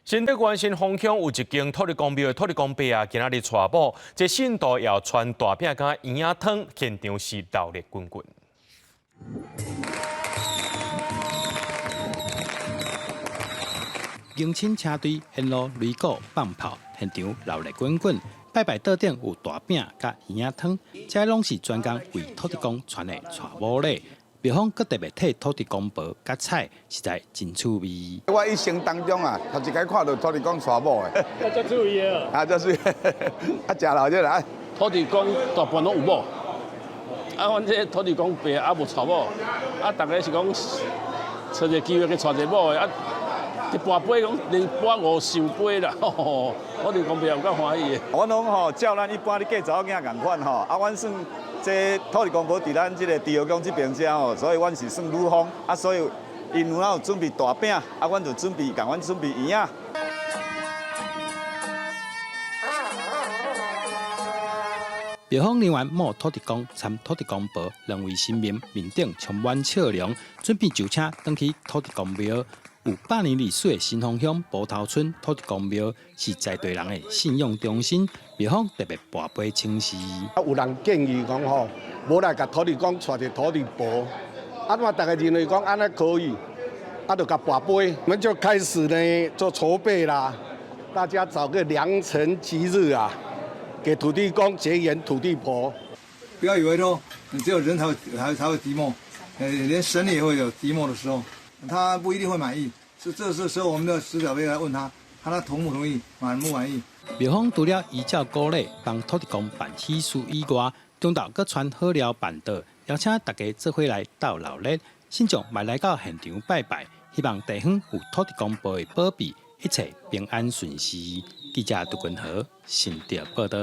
新竹县新丰乡有一间土地公庙的土地公伯啊，今仔日娶某，这信徒要传大饼甲圆仔汤，现场是热烈滚滚。迎亲车队沿路擂鼓放炮，现场热烈滚滚。拜拜桌顶有大饼甲圆仔汤，这拢是专工为土地公传的娶某礼。庙方阁特别替土地公煲甲菜，实在真趣味。我一生当中啊，头一摆看到土地公娶某的，啊，真趣味啊！啊，真水，啊，食老这啦。土地公大半拢有某，啊，阮这土地公伯也无娶某，啊，大家是讲找一个机会去娶一个某的，啊，一跋杯讲连跋50杯啦，吼，土地公伯有够欢喜的。阮拢吼照咱一般的嫁查某囝共款吼，啊，阮算这土地公无伫咱这个地窑宫这边遮吼，所以阮是算女方，啊，所以因有准备大饼，啊，阮就准备共阮准备圆仔。庙方人员摸土地公参土地公煲，两位新民面顶充满笑容，准备就车登去土地公庙。有100年历史的新丰乡埔头村土地公庙是在地人的信仰中心，庙方特别跋杯请示。有人建议讲吼，无来甲土地公带一土地婆，啊嘛大家认为讲安尼可以，啊就甲跋杯，我们就开始呢做筹备啦，大家找个良辰吉日啊，给土地公结缘土地婆。不要以为说你只有人才会提莫，连神也会有提莫的时候。他不一定会满意，这时候我们的使者会来问他，他同不同意，满不满意？庙方除了依照鼓励帮土地公办喜事以外，中昼阁传好料办道，邀请大家做伙来斗热闹，信众也来到现场拜拜，希望地方有土地公婆的保庇，一切平安顺遂。记者杜君和新竹报道。